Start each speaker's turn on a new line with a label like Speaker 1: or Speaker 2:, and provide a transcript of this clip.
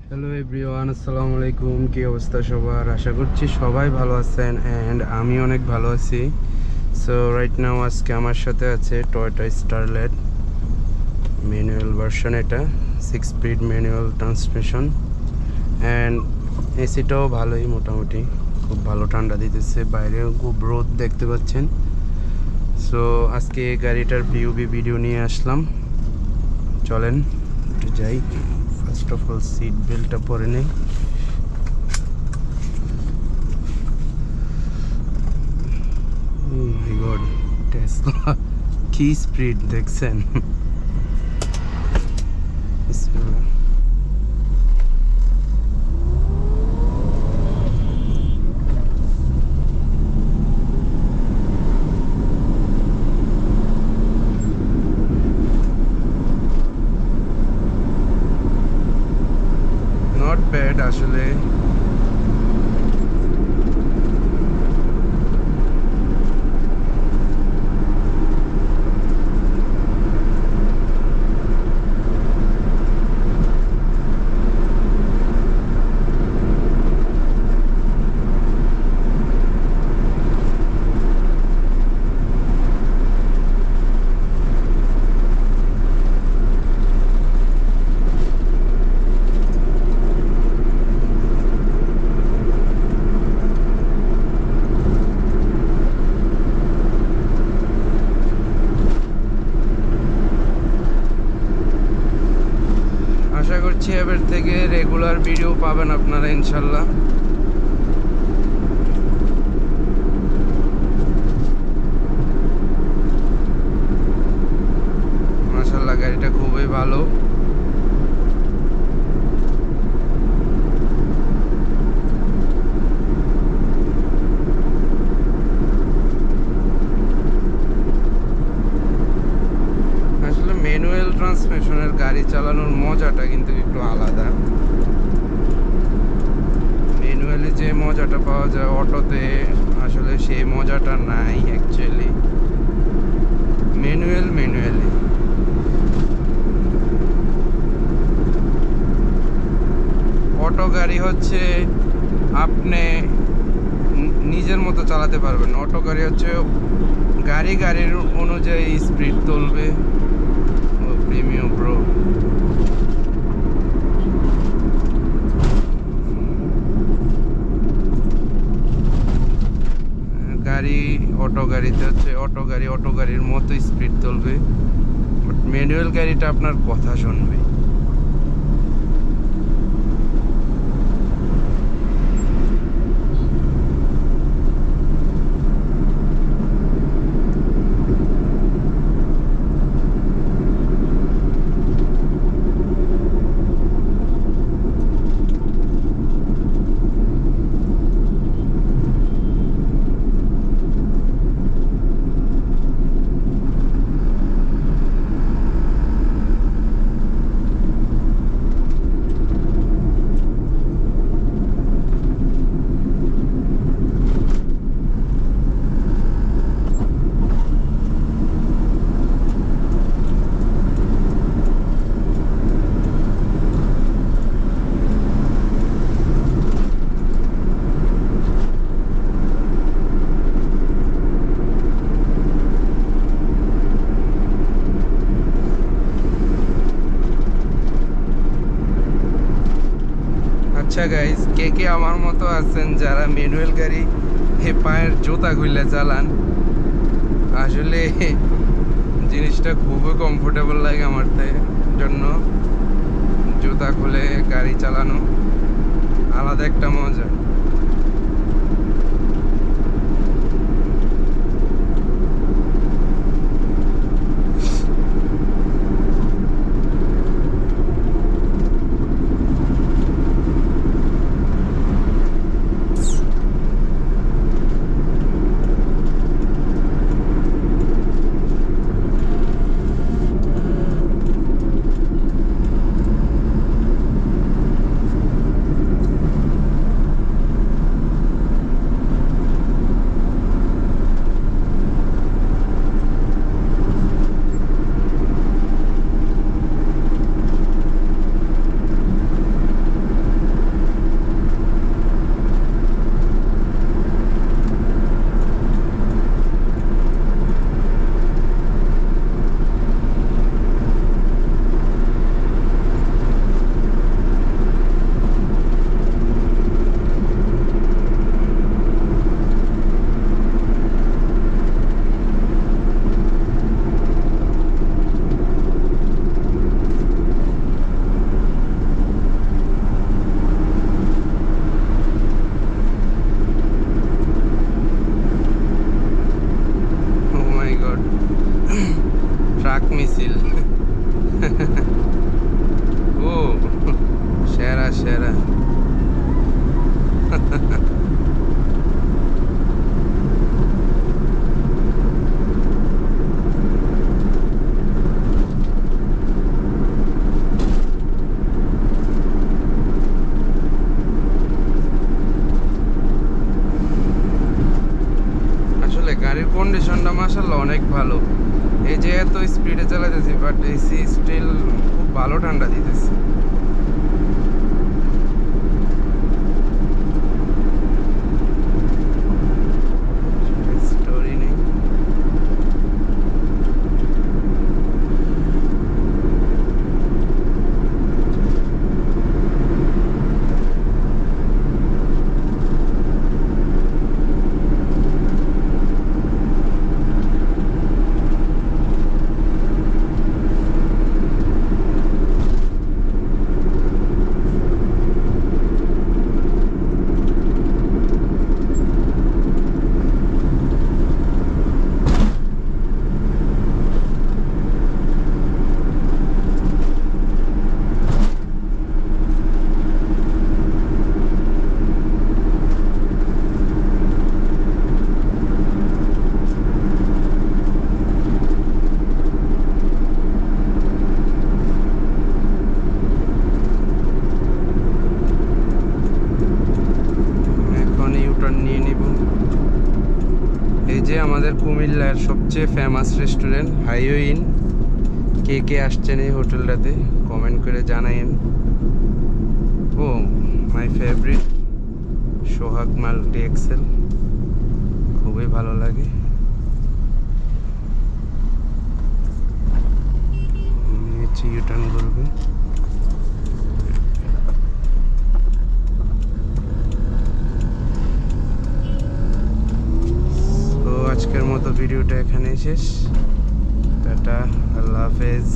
Speaker 1: Hello everyone, আসসালামু আলাইকুম। কি অবস্থা সবার? আশা করছি সবাই ভালো আছেন অ্যান্ড আমি অনেক ভালো আছি। সো রাইট নাও আজকে আমার সাথে আছে টয়োটা স্টারলেট ম্যানুয়াল ভার্সন। এটা 6 স্পিড ম্যানুয়াল ট্রান্সমিশন অ্যান্ড এসিটাও ভালোই, মোটামুটি খুব ভালো ঠান্ডা দিতেছে। বাইরেও খুব রোদ দেখতে পাচ্ছেন। সো আজকে এই গাড়িটার ভিডিও নিয়ে আসলাম। চলেন একটু যাই। ফার্স্ট অফ অল সিট বেল্টটা পরে নেই। মাই গড, টেসলা কি স্পিড দেখছেন! বিসমিল্লাহ। নট ব্যাড আসলে। আশা করছি এবার থেকে রেগুলার ভিডিও পাবেন আপনারা ইনশাল্লাহ। মাশাআল্লাহ, গাড়িটা খুবই ভালো। আসলে ম্যানুয়াল ট্রান্সমিশনের গাড়ি চালানোর মজাটা কিন্তু একটু আলাদা। ম্যানুয়ালি যে মজাটা পাওয়া যায় অটোতে, আসলে সেই মজাটা নাই অ্যাকচুয়ালি। ম্যানুয়ালি অটো গাড়ি হচ্ছে আপনি নিজের মতো চালাতে পারবেন। অটো গাড়ি হচ্ছে গাড়ির অনুযায়ী স্পিড তুলবে। ও প্রিমিয়াম প্রো গাড়ি, অটো গাড়িতে হচ্ছে অটো গাড়ির মতো স্পিড তুলবে, বাট ম্যানুয়াল গাড়িটা আপনার কথা শুনবে। আচ্ছা গাইজ, কে কে আমার মতো আছেন যারা ম্যানুয়াল গাড়ি পায়ের জুতা খুলে চালান? আসলে জিনিসটা খুবই কমফোর্টেবল লাগে আমার জন্য। জুতা খুলে গাড়ি চালানো আলাদা একটা মজা। ঠান্ডা মাশাআল্লাহ অনেক ভালো। এই যে এত স্পিডে চালাতেছি বাট এসি স্টিল খুব ভালো ঠান্ডা দিতেছে। স্টোরি নেই। নিয়ে নিব। এই যে আমাদের কুমিল্লার সবচেয়ে ফেমাস রেস্টুরেন্ট হাইওয়ে ইন। কে কে আসছেন এই হোটেলটাতে কমেন্ট করে জানাইন। ও my favourite Sohag multi excel, খুবই ভালো লাগে। ইউটার্ন করবে। আজকের মতো ভিডিওটা এখানেই শেষ। টাটা, আল্লাহ হাফেজ।